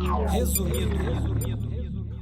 Resumido.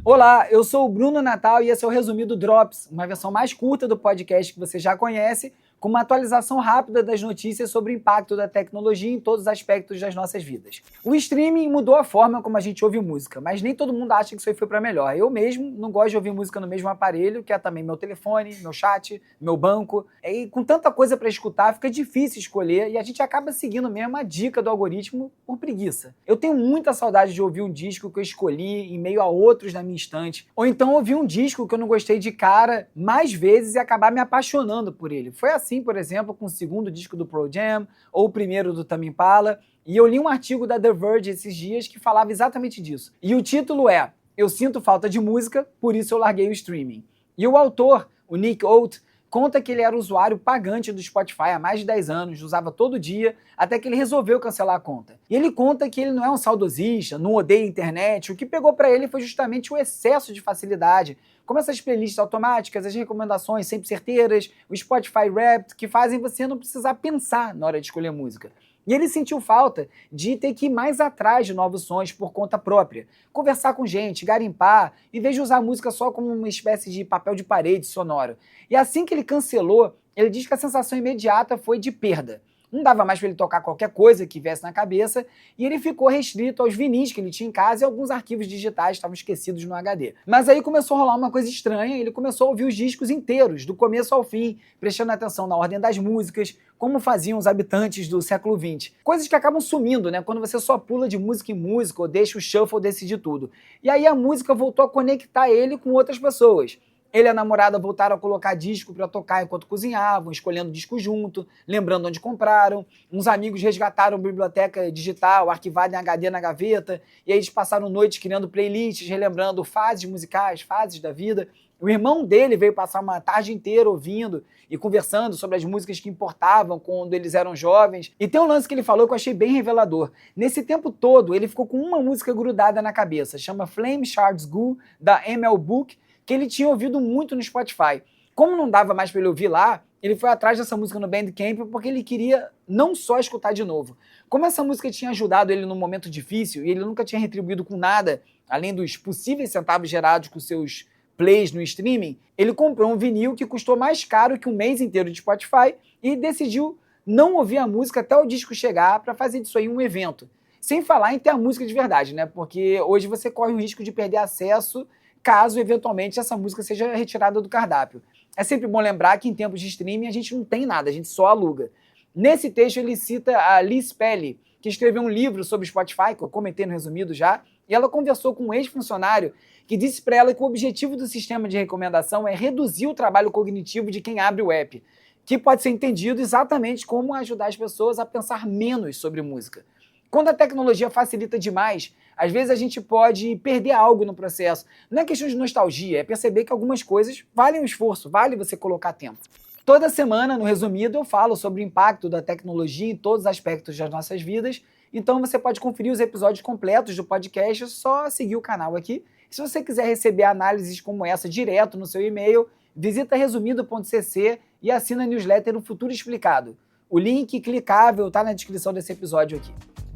Olá, eu sou o Bruno Natal e esse é o Resumido Drops, uma versão mais curta do podcast que você já conhece, com uma atualização rápida das notícias sobre o impacto da tecnologia em todos os aspectos das nossas vidas. O streaming mudou a forma como a gente ouve música, mas nem todo mundo acha que isso aí foi para melhor. Eu mesmo não gosto de ouvir música no mesmo aparelho, que é também meu telefone, meu chat, meu banco. E com tanta coisa para escutar, fica difícil escolher e a gente acaba seguindo mesmo a dica do algoritmo por preguiça. Eu tenho muita saudade de ouvir um disco que eu escolhi em meio a outros na minha estante, ou então ouvir um disco que eu não gostei de cara mais vezes e acabar me apaixonando por ele. Foi assim, por exemplo, com o segundo disco do Pearl Jam, ou o primeiro do Tame Impala, e eu li um artigo da The Verge esses dias que falava exatamente disso. E o título é "Eu sinto falta de música, por isso eu larguei o streaming". E o autor, o Nick Oat, conta que ele era usuário pagante do Spotify há mais de 10 anos, usava todo dia, até que ele resolveu cancelar a conta. E ele conta que ele não é um saudosista, não odeia a internet, o que pegou para ele foi justamente o excesso de facilidade, como essas playlists automáticas, as recomendações sempre certeiras, o Spotify Wrapped, que fazem você não precisar pensar na hora de escolher música. E ele sentiu falta de ter que ir mais atrás de novos sons por conta própria, conversar com gente, garimpar, em vez de usar a música só como uma espécie de papel de parede sonoro. E assim que ele cancelou, ele diz que a sensação imediata foi de perda. Não dava mais para ele tocar qualquer coisa que viesse na cabeça e ele ficou restrito aos vinis que ele tinha em casa e alguns arquivos digitais estavam esquecidos no HD. Mas aí começou a rolar uma coisa estranha, ele começou a ouvir os discos inteiros, do começo ao fim, prestando atenção na ordem das músicas, como faziam os habitantes do século XX. Coisas que acabam sumindo, né? Quando você só pula de música em música ou deixa o shuffle decidir tudo. E aí a música voltou a conectar ele com outras pessoas. Ele e a namorada voltaram a colocar disco para tocar enquanto cozinhavam, escolhendo disco junto, lembrando onde compraram. Uns amigos resgataram a biblioteca digital, arquivada em HD na gaveta, e aí eles passaram noites criando playlists, relembrando fases musicais, fases da vida. O irmão dele veio passar uma tarde inteira ouvindo e conversando sobre as músicas que importavam quando eles eram jovens. E tem um lance que ele falou que eu achei bem revelador. Nesse tempo todo, ele ficou com uma música grudada na cabeça, chama Flame Shards Goo, da ML Book, que ele tinha ouvido muito no Spotify. Como não dava mais para ele ouvir lá, ele foi atrás dessa música no Bandcamp porque ele queria não só escutar de novo. Como essa música tinha ajudado ele num momento difícil e ele nunca tinha retribuído com nada, além dos possíveis centavos gerados com seus plays no streaming, ele comprou um vinil que custou mais caro que um mês inteiro de Spotify e decidiu não ouvir a música até o disco chegar para fazer disso aí um evento. Sem falar em ter a música de verdade, né? Porque hoje você corre o risco de perder acesso caso, eventualmente, essa música seja retirada do cardápio. É sempre bom lembrar que em tempos de streaming a gente não tem nada, a gente só aluga. Nesse texto ele cita a Liz Pelly, que escreveu um livro sobre Spotify, que eu comentei no resumido já, e ela conversou com um ex-funcionário que disse para ela que o objetivo do sistema de recomendação é reduzir o trabalho cognitivo de quem abre o app, que pode ser entendido exatamente como ajudar as pessoas a pensar menos sobre música. Quando a tecnologia facilita demais, às vezes a gente pode perder algo no processo. Não é questão de nostalgia, é perceber que algumas coisas valem o esforço, vale você colocar tempo. Toda semana, no Resumido, eu falo sobre o impacto da tecnologia em todos os aspectos das nossas vidas, então você pode conferir os episódios completos do podcast, é só seguir o canal aqui. Se você quiser receber análises como essa direto no seu e-mail, visita resumido.cc e assina a newsletter O Futuro Explicado. O link clicável está na descrição desse episódio aqui.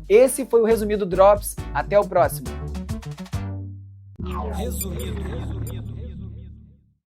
Esse foi o Resumido Drops. Até o próximo. Resumido.